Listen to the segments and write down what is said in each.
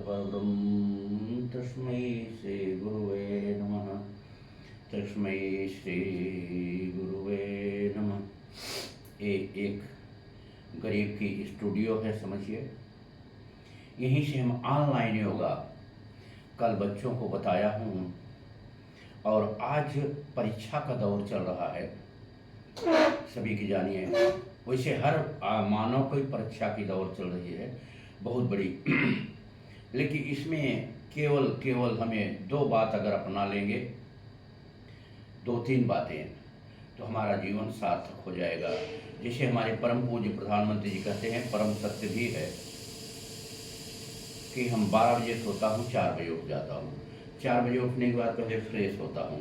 परब्रह्म तस्मै श्री गुरुवे नमः। तस्मै श्री गुरुवे नमः। एक गरीब की स्टूडियो है, समझिए। यहीं से हम ऑनलाइन योगा कल बच्चों को बताया हूँ, और आज परीक्षा का दौर चल रहा है, सभी की जानिए। वैसे हर मानव को परीक्षा की दौर चल रही है, बहुत बड़ी। लेकिन इसमें केवल हमें दो बात अगर अपना लेंगे, दो तीन बातें, तो हमारा जीवन सार्थक हो जाएगा। जैसे हमारे परम पूज्य प्रधानमंत्री जी कहते हैं, परम सत्य भी है कि हम 12 बजे सोता हूँ, 4 बजे उठ जाता हूँ। 4 बजे उठने के बाद पहले फ्रेश होता हूँ।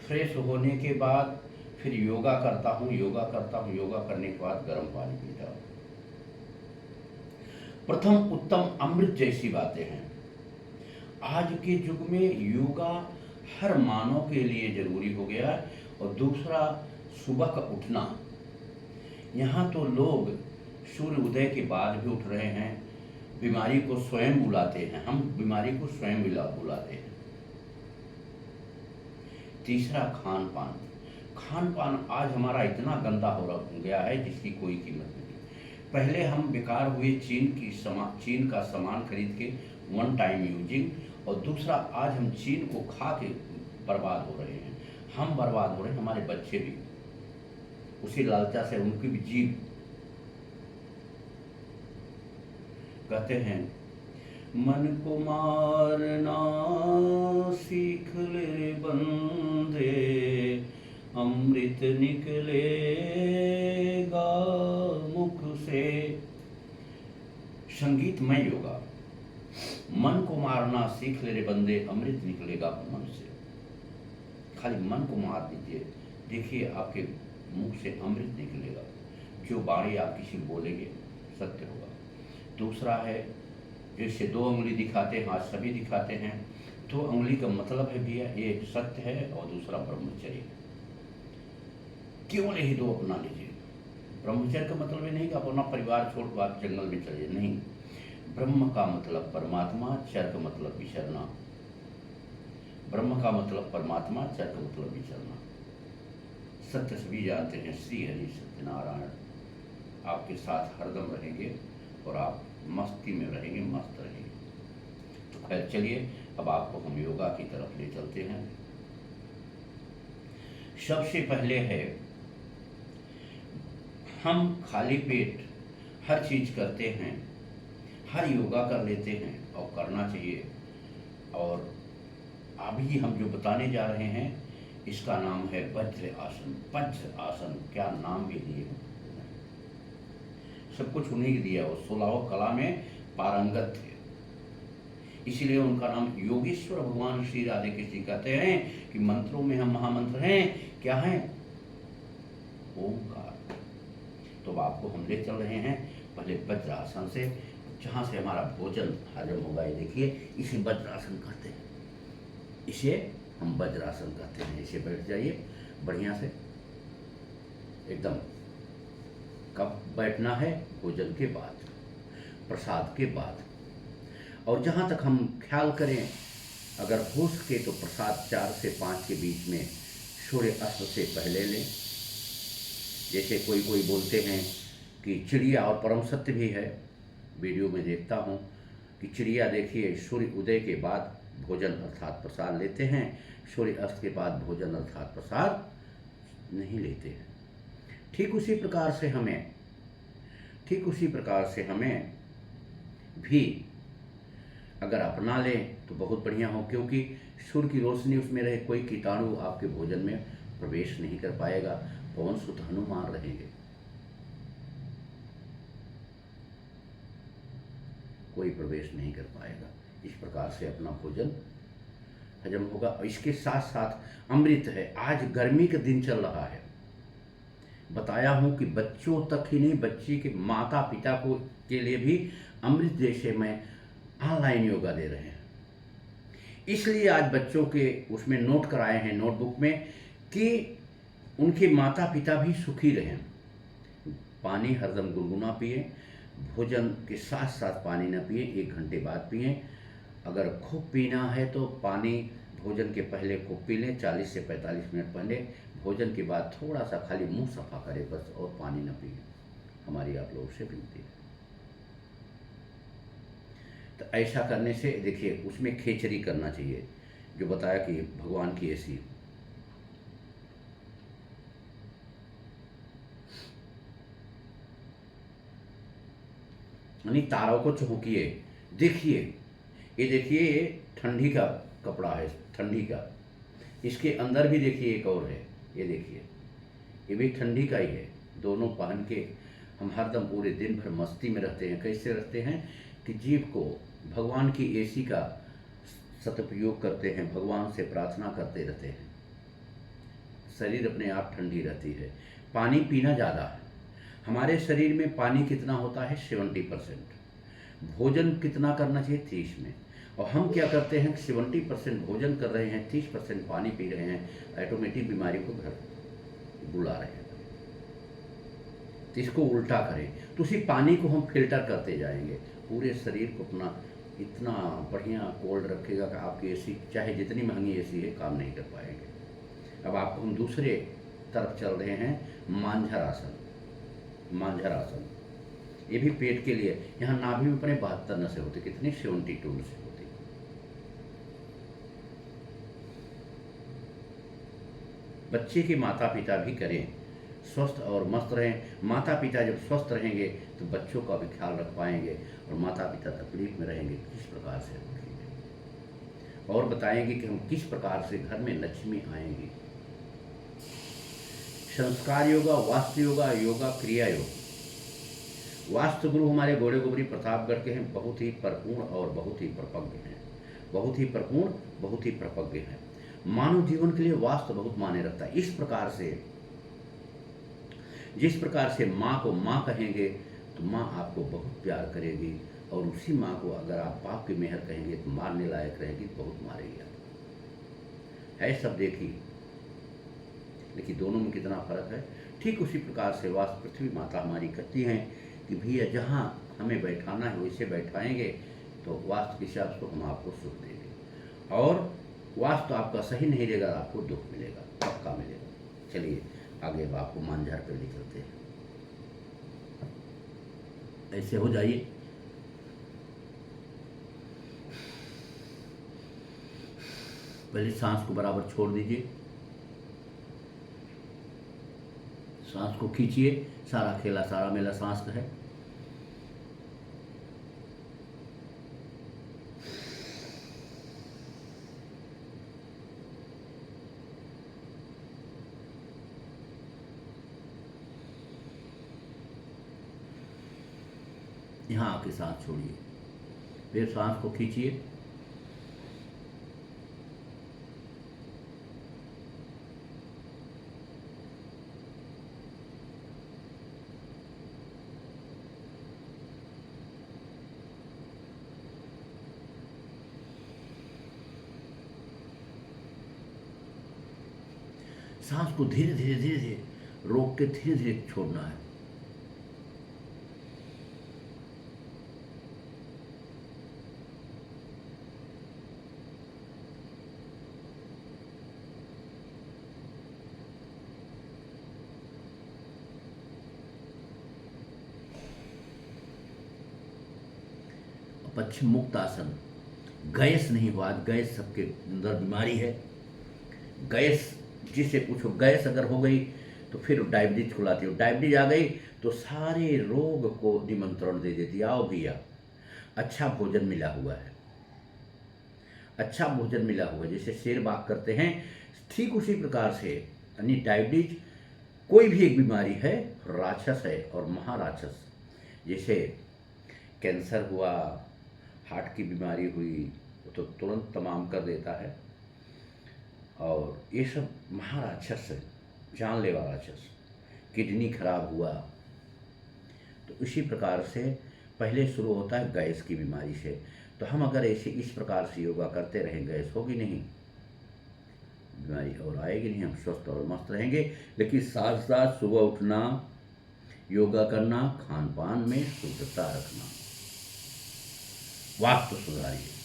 फ्रेश होने के बाद फिर योगा करता हूँ। योगा करने के बाद गर्म पानी पीता हूँ। प्रथम उत्तम अमृत जैसी बातें हैं। आज के युग में योगा हर मानव के लिए जरूरी हो गया है। और दूसरा, सुबह का उठना। यहाँ तो लोग सूर्य उदय के बाद भी उठ रहे हैं, बीमारी को स्वयं बुलाते हैं। हम बीमारी को स्वयं बुलाते हैं। तीसरा, खान पान आज हमारा इतना गंदा हो गया है जिसकी कोई कीमत नहीं। पहले हम बेकार हुए चीन का सामान खरीद के, वन टाइम यूजिंग, और दूसरा आज हम चीन को खा के बर्बाद हो रहे हैं। हम बर्बाद हो रहे हैं, हमारे बच्चे भी उसी लालचा से, उनकी भी जीभ। कहते हैं, मन को मारना सीख ले बंदे, अमृत निकलेगा मुख से। संगीतमय योगा। मन को मारना सीख ले रे बंदे, अमृत निकलेगा मन से। खाली मन को मार दीजिए, देखिए आपके मुख से अमृत निकलेगा। जो वाणी आप किसी बोलेंगे सत्य होगा। दूसरा है, जैसे 2 उंगली दिखाते हैं, आज सभी दिखाते हैं। 2 उंगली का मतलब है भैया, एक सत्य है और दूसरा ब्रह्मचर्य। केवल यही 2 अपना लीजिए। ब्रह्मचर्य का मतलब ये नहीं कि आप अपना परिवार छोड़कर आप जंगल में चलिए, नहीं। ब्रह्म का मतलब परमात्मा, चर्य का मतलब विचरना। ब्रह्म का मतलब परमात्मा, चर्य का मतलब विचरना। सत्य सभी जानते हैं, श्री हरि सत्यनारायण आपके साथ हरदम रहेंगे और आप मस्ती में रहेंगे, मस्त रहेंगे। तो खैर चलिए, अब आपको हम योगा की तरफ ले चलते हैं। सबसे पहले है, हम खाली पेट हर चीज करते हैं, हर योगा कर लेते हैं और करना चाहिए। और अभी हम जो बताने जा रहे हैं, इसका नाम है वज्र आसन। वज्र आसन, क्या नाम भी दिए हैं, सब कुछ उन्हीं के दिया। वो 16 कला में पारंगत थे, इसीलिए उनका नाम योगेश्वर भगवान श्री राधे कृष्ण कहते हैं कि मंत्रों में हम महामंत्र हैं। क्या है? ओंकार। तो आपको हम ले चल रहे हैं पहले वज्रासन से, जहां से हमारा भोजन हजम होगा। ये देखिए, इसे वज्रासन कहते हैं। इसे हम वज्रासन कहते हैं। इसे बैठ जाइए बढ़िया से एकदम। कब बैठना है? भोजन के बाद, प्रसाद के बाद। और जहाँ तक हम ख्याल करें, अगर हो सके तो प्रसाद 4 से 5 के बीच में सूर्य अस्त से पहले लें। जैसे कोई बोलते हैं कि चिड़िया, और परम सत्य भी है, वीडियो में देखता हूँ कि चिड़िया देखिए सूर्य उदय के बाद भोजन अर्थात प्रसाद लेते हैं, सूर्य अस्त के बाद भोजन अर्थात प्रसाद नहीं लेते हैं। ठीक उसी प्रकार से हमें भी अगर अपना लें तो बहुत बढ़िया हो, क्योंकि सूर्य की रोशनी उसमें रहे, कोई कीटाणु आपके भोजन में प्रवेश नहीं कर पाएगा। पवन सुत हनुमान रहेंगे, कोई प्रवेश नहीं कर पाएगा। इस प्रकार से अपना भोजन हजम होगा। और इसके साथ साथ अमृत है। आज गर्मी का दिन चल रहा है, बताया हूं कि बच्चों तक ही नहीं, बच्चे के माता पिता को के लिए भी अमृत जैसे मैं ऑनलाइन योगा दे रहे हैं। इसलिए आज बच्चों के उसमें नोट कराए हैं, नोटबुक में, कि उनके माता पिता भी सुखी रहें। पानी हरदम गुनगुना पिए, भोजन के साथ साथ पानी न पिए, 1 घंटे बाद पिए। अगर खूब पीना है तो पानी भोजन के पहले खूब पी लें, 40 से 45 मिनट पहले। भोजन के बाद थोड़ा सा खाली मुंह सफा करें बस, और पानी न पिए। हमारी आप लोगों से विनती है। तो ऐसा करने से देखिए, उसमें खेचरी करना चाहिए, जो बताया कि भगवान की ऐसी। यानी तारों को चौंकिए। देखिए, ये देखिए, ये ठंडी का कपड़ा है, ठंडी का। इसके अंदर भी देखिए एक और है, ये देखिए, ये भी ठंडी का ही है। दोनों पहन के हम हरदम पूरे दिन भर मस्ती में रहते हैं। कैसे रहते हैं कि जीव को भगवान की एसी का सदुपयोग करते हैं, भगवान से प्रार्थना करते रहते हैं। शरीर अपने आप ठंडी रहती है। पानी पीना ज़्यादा है। हमारे शरीर में पानी कितना होता है? 70%। भोजन कितना करना चाहिए? 30 में। और हम क्या करते हैं? 70% भोजन कर रहे हैं, 30% पानी पी रहे हैं, ऑटोमेटिक बीमारी को घर बुला रहे हैं। तो इसको उल्टा करें, तो उसी पानी को हम फिल्टर करते जाएंगे। पूरे शरीर को अपना इतना बढ़िया कोल्ड रखेगा कि आपकी एसी चाहे जितनी महंगी एसी है काम नहीं कर पाएंगे। अब आपको हम दूसरे तरफ चल रहे हैं, मांझर आसन। मांझर आसन ये भी पेट के लिए। यहाँ नाभि में अपने 72 नसें होती, कितनी? 72 नसें होती। बच्चे के माता पिता भी करें, स्वस्थ और मस्त रहें। माता पिता जब स्वस्थ रहेंगे तो बच्चों का भी ख्याल रख पाएंगे, और माता पिता तकलीफ में रहेंगे किस प्रकार से रखेंगे, और बताएंगे कि हम किस प्रकार से घर में लक्ष्मी आएंगी। संस्कार योगा, वास्तु योगा, योगा क्रिया योग। वास्तु गुरु हमारे घोड़े गोबरी प्रतापगढ़ के हैं, बहुत ही परिपूर्ण और बहुत ही प्रपज्ञ हैं। बहुत ही परिपूर्ण, बहुत ही प्रपज्ञ हैं। मानव जीवन के लिए वास्तु बहुत मायने रखता है। इस प्रकार से, जिस प्रकार से माँ को माँ कहेंगे तो माँ आपको बहुत प्यार करेगी, और उसी माँ को अगर आप बाप की मेहर कहेंगे तो मारने लायक रहेगी, बहुत मारेगी आपको। है सब देखिए, लेकिन दोनों में कितना फर्क है। ठीक उसी प्रकार से वास्तु पृथ्वी माता हमारी कहती हैं कि भैया जहाँ हमें बैठाना है वैसे बैठाएंगे तो वास्तु के हिसाब से हम आपको सुख देंगे, और वास्तु आपका सही नहीं रहेगा, आपको दुख मिलेगा, पक्का मिलेगा। चलिए आगे अब आपको मांझर पर ले चलते हैं। ऐसे हो जाइए। पहले सांस को बराबर छोड़ दीजिए, सांस को खींचिए। सारा खेला सारा मेला सांस का है। यहाँ आके सांस छोड़िए, फिर सांस को खींचिए। सांस को धीरे धीरे धीरे धीरे रोक के धीरे धीरे छोड़ना है। पश्चिम मुक्त आसन। गैस नहीं हुआ, आज गैस सबके अंदर बीमारी है। गैस जिससे पूछो, गैस अगर हो गई तो फिर डायबिटीज खुलाती हो। डायबिटीज आ गई तो सारे रोग को निमंत्रण दे देती। आओ भैया, अच्छा भोजन मिला हुआ है, अच्छा भोजन मिला हुआ है। जैसे शेर बाग करते हैं, ठीक उसी प्रकार से यानी डायबिटीज कोई भी एक बीमारी है, राक्षस है और महाराक्षस। जैसे कैंसर हुआ, हार्ट की बीमारी हुई तो तुरंत तमाम कर देता है, और ये सब महाराक्षस है, जानलेवा राक्षस। किडनी खराब हुआ तो इसी प्रकार से पहले शुरू होता है गैस की बीमारी से। तो हम अगर ऐसे इस प्रकार से योगा करते रहें, गैस होगी नहीं, बीमारी और आएगी नहीं, हम स्वस्थ और मस्त रहेंगे। लेकिन साथ साथ सुबह उठना, योगा करना, खान पान में शुद्धता रखना, वास्तु सुधारिए।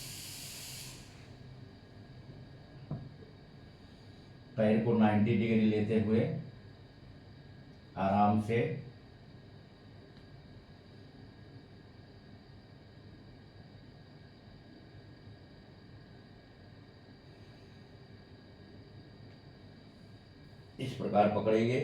पैर को 90 डिग्री लेते हुए आराम से इस प्रकार पकड़ेंगे।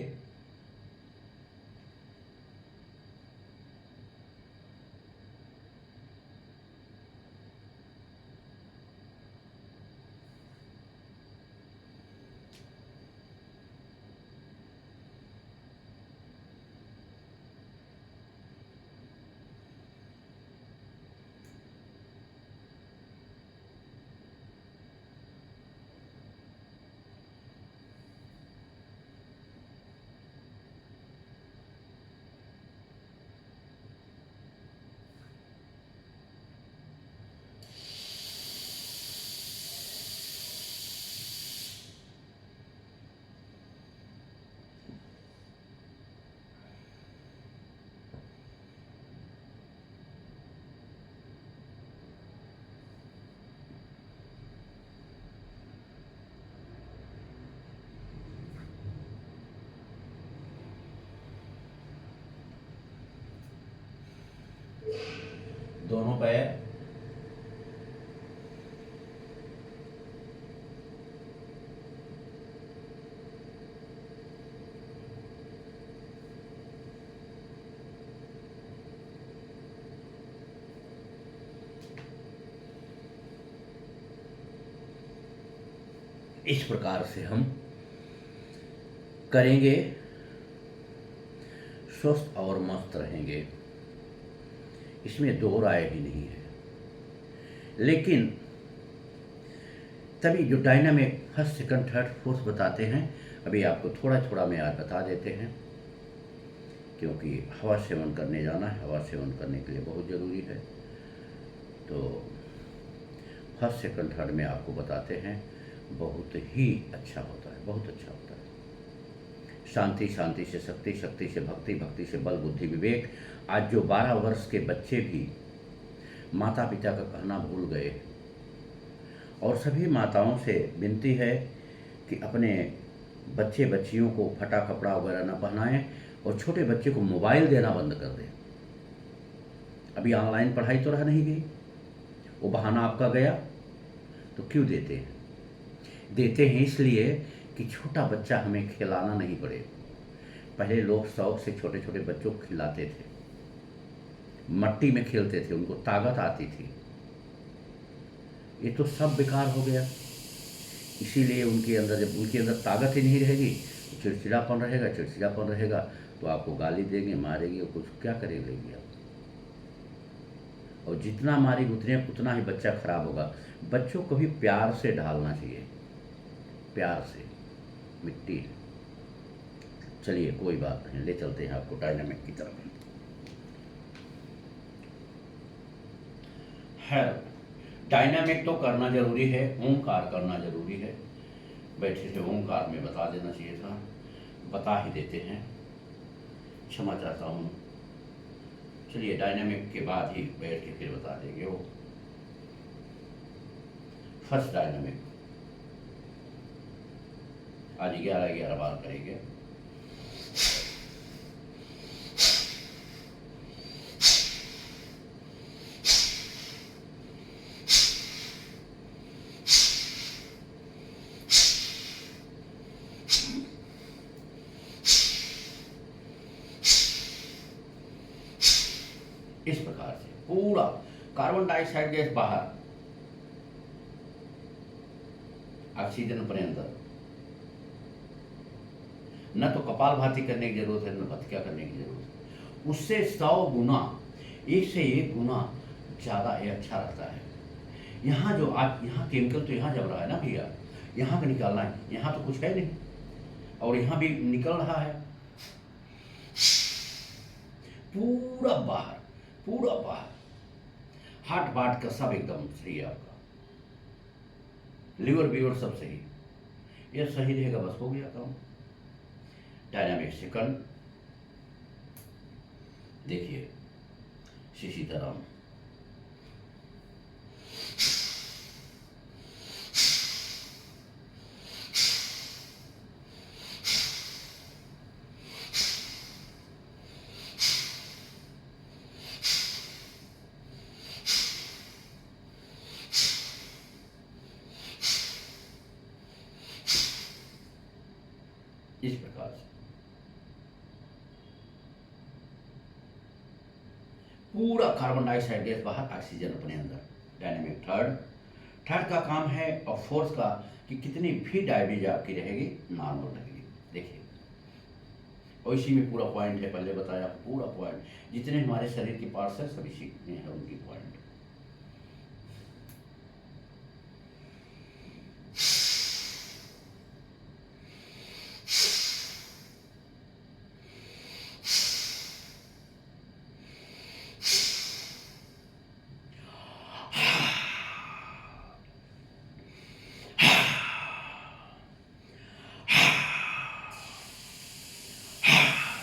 दोनों पैर इस प्रकार से हम करेंगे, स्वस्थ और मस्त रहेंगे, इसमें दो राय ही नहीं है। लेकिन तभी जो dynamic first second third fourth बताते हैं, अभी आपको थोड़ा थोड़ा में आज बता देते हैं, क्योंकि हवा सेवन करने जाना है, हवा सेवन करने के लिए बहुत ज़रूरी है। तो फर्स्ट सेकंड थर्ड में आपको बताते हैं, बहुत ही अच्छा होता है, बहुत अच्छा होता है। शांति, शांति से शक्ति, शक्ति से भक्ति, भक्ति से बल, बुद्धि, विवेक। आज जो 12 वर्ष के बच्चे भी माता पिता का कहना भूल गए, और सभी माताओं से विनती है कि अपने बच्चे बच्चियों को फटा कपड़ा वगैरह न पहनाएं और छोटे बच्चे को मोबाइल देना बंद कर दें। अभी ऑनलाइन पढ़ाई तो रह नहीं गई, वो बहाना आपका गया, तो क्यों देते हैं? देते हैं इसलिए कि छोटा बच्चा हमें खिलाना नहीं पड़े। पहले लोग शौक से छोटे छोटे बच्चों को खिलाते थे, मट्टी में खेलते थे, उनको ताकत आती थी। ये तो सब बेकार हो गया। इसीलिए उनके अंदर, जब उनके अंदर ताकत ही नहीं रहेगी, चिड़चिड़ापन रहेगा, चिड़चिड़ापन रहेगा तो आपको गाली देंगे, मारेगी, और कुछ क्या करेगी आप। और जितना मारेगी उतना ही बच्चा खराब होगा। बच्चों को भी प्यार से ढालना चाहिए, प्यार से। मिट्टी, चलिए कोई बात नहीं, ले चलते हैं आपको डायनामिक की तरफ। है डायनामिक तो करना जरूरी है, ओंकार करना जरूरी है। बैठे थे ओंकार में बता देना चाहिए था, बता ही देते हैं, क्षमा चाहता हूँ। चलिए डायनामिक के बाद ही बैठ के फिर बता देंगे। वो फर्स्ट डायनामिक आज 11 बार करेंगे। इस प्रकार से पूरा कार्बन डाइऑक्साइड गैस बाहर, ऑक्सीजन अपने अंदर। न तो कपालभाति करने की जरूरत है, न भत्किया करने की जरूरत है। उससे 100 गुना, 1 से 1 गुना ज़्यादा ये अच्छा रहता है। यहाँ जो आज यहाँ केमिकल तो यहाँ जम रहा है ना भैया, यहाँ का निकालना है, यहाँ तो कुछ है नहीं, और यहाँ भी निकल रहा है पूरा बाहर, पूरा बाहर। हार्ट वार्ट का सब एकदम सही है आपका, लिवर बीवर सब सही, ये सही रहेगा, बस हो गया काम। डायनामिक सेकंड देखिए, सीताराम। इस प्रकार से पूरा कार्बन डाइऑक्साइड गैस बाहर, ऑक्सीजन अपने अंदर। डायनेमिक थर्ड, थर्ड का काम है और फोर्थ का कि कितनी भी डायबिटीज आपकी रहेगी नॉर्मल रहेगी। देखिए, और इसी में पूरा पॉइंट है, पहले बताया पूरा पॉइंट, जितने हमारे शरीर के पार्ट्स है सब इसी में है उनकी पॉइंट।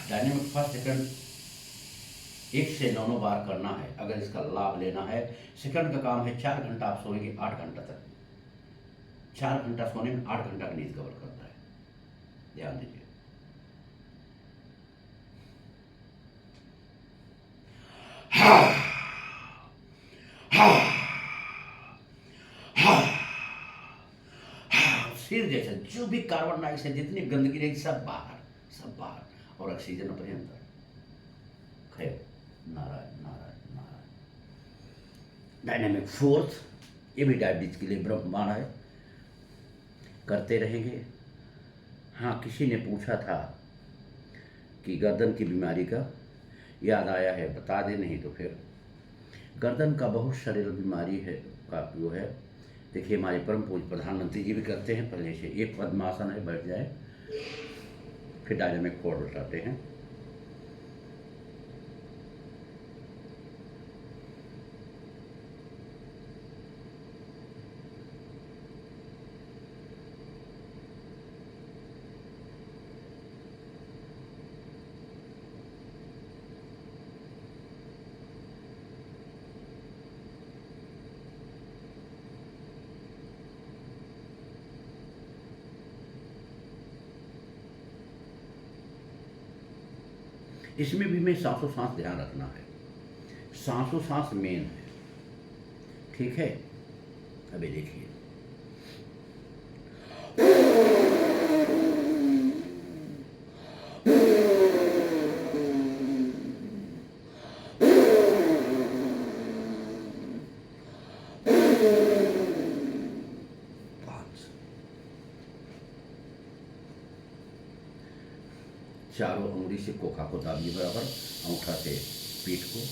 डायनेमिक फर्स्ट सेकंड 1 से 9 बार करना है अगर इसका लाभ लेना है। सेकंड का काम है 4 घंटा आप सोएंगे 8 घंटा तक, 4 घंटा सोने में 8 घंटा का नींद कवर करता है, ध्यान दीजिए। सिर जैसे जो भी कार्बन डाइऑक्साइड जितनी गंदगी रहेगी सब बाहर, सब बाहर, और ऑक्सीजन अपने अंदर। खैर, नारायण नारायण नारायण। डायनेमिक फोर्थ, ये भी डायबिटीज के लिए ब्रह्मांड है, करते रहेंगे। हाँ, किसी ने पूछा था कि गर्दन की बीमारी का, याद आया है, बता दे, नहीं तो फिर गर्दन का बहुत सरल बीमारी है का जो है। देखिए, हमारे परम पूज्य प्रधानमंत्री जी भी करते हैं पहले से। एक पद्मासन है, बैठ जाए, फिर डायनेमिक फोर्थ बताते हैं। इसमें भी मैं सांसों सांस ध्यान रखना है, सांसों सांस मेन है, ठीक है। अभी देखिए, चारों उंगली से कोखा को दाबिए बराबर, अंगूठा से पीठ को।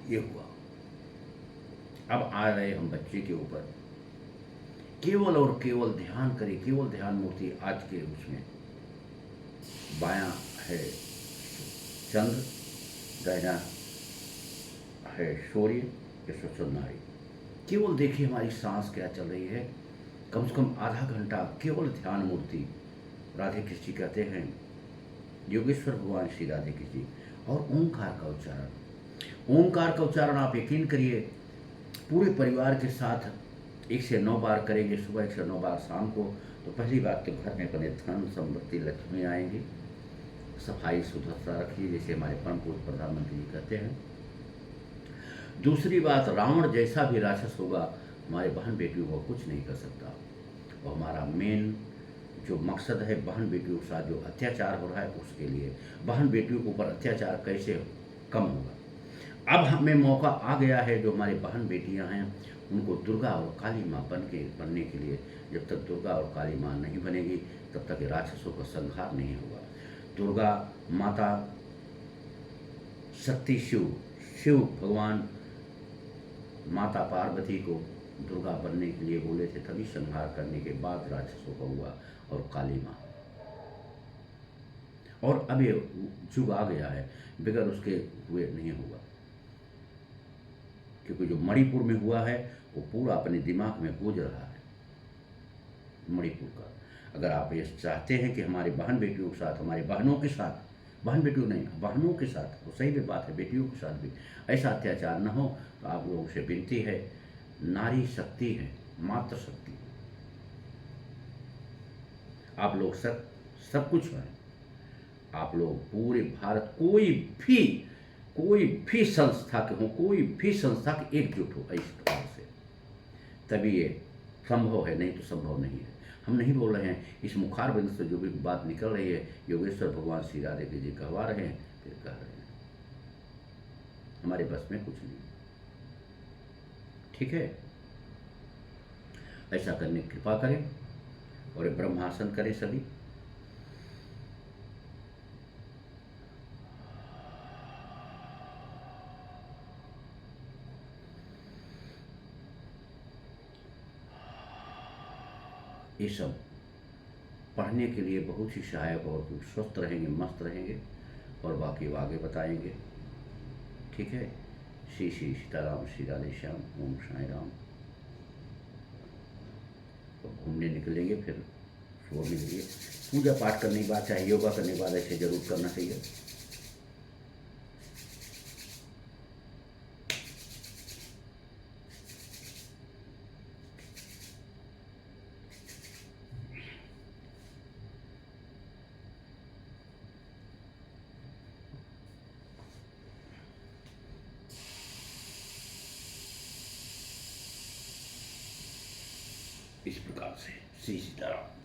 ये हुआ। अब आ रहे हम बच्चे के ऊपर। केवल और केवल ध्यान करें, केवल ध्यान मूर्ति आज के उसमें। बायां है चंद्र, दाहिना है सूर्य, ये स्वच्छ नारी। केवल देखिए हमारी सांस क्या चल रही है। कम से कम आधा घंटा केवल ध्यान मूर्ति। राधे कृष्ण कहते हैं, योगेश्वर भगवान श्री राधे कृष्ण। और ओंकार का उच्चारण, ओंकार का उच्चारण आप यकीन करिए पूरे परिवार के साथ 1 से 9 बार करेंगे, सुबह 1 से 9 बार शाम को, तो पहली बात तो घर में अपने धन समृद्धि लक्ष्मी आएंगी। सफाई सुथरा रखिए, जैसे हमारे परम पूज्य प्रधानमंत्री जी कहते हैं। दूसरी बात, रावण जैसा भी राक्षस होगा, हमारे बहन बेटियों को कुछ नहीं कर सकता। और हमारा मेन जो मकसद है, बहन बेटियों के साथ जो अत्याचार हो रहा है उसके लिए, बहन बेटियों के ऊपर अत्याचार कैसे कम होगा। अब हमें मौका आ गया है, जो हमारी बहन बेटियां हैं उनको दुर्गा और काली माँ बनने के लिए, जब तक दुर्गा और काली माँ नहीं बनेगी तब तक राक्षसों का संहार नहीं होगा। दुर्गा माता, शक्ति शिव, शिव भगवान माता पार्वती को दुर्गा बनने के लिए बोले थे, तभी संहार करने के बाद राक्षसों का हुआ और काली माँ। और अब ये युग आ गया है, बगैर उसके हुए नहीं होगा, क्योंकि जो मणिपुर में हुआ है वो पूरा अपने दिमाग में गूंज रहा है मणिपुर का। अगर आप ये चाहते हैं कि हमारे बहन बेटियों के साथ, हमारे बहनों के साथ, बहन बेटियों नहीं, बहनों के साथ, वो सही भी बात है, बेटियों के साथ भी ऐसा अत्याचार न हो, तो आप लोगों से विनती है, नारी शक्ति है, मातृ शक्ति, आप लोग सब कुछ हैं। आप लोग पूरे भारत, कोई भी संस्था के हो, कोई भी संस्था के एकजुट हो इस प्रकार से, तभी ये संभव है, नहीं तो संभव नहीं है। हम नहीं बोल रहे हैं, इस मुखार बिंद से जो भी बात निकल रही है, योगेश्वर भगवान श्री राधे जी कहवा रहे हैं, फिर कह रहे हैं, हमारे बस में कुछ नहीं। ठीक है, ऐसा करने की कृपा करें और ब्रह्मासन करें सभी। ये सब पढ़ने के लिए बहुत ही सहायक, और स्वस्थ रहेंगे, मस्त रहेंगे, और बाकी वो आगे बताएंगे। ठीक है, श्री श्री सीताराम, श्री राधे श्याम, ओम साई राम। तो घूमने निकलेंगे, फिर सुबह मिलेंगे। पूजा पाठ करने के बाद, चाहे योगा करने के बाद, ऐसे जरूर करना चाहिए। इस प्रकार से श्री सीताराम।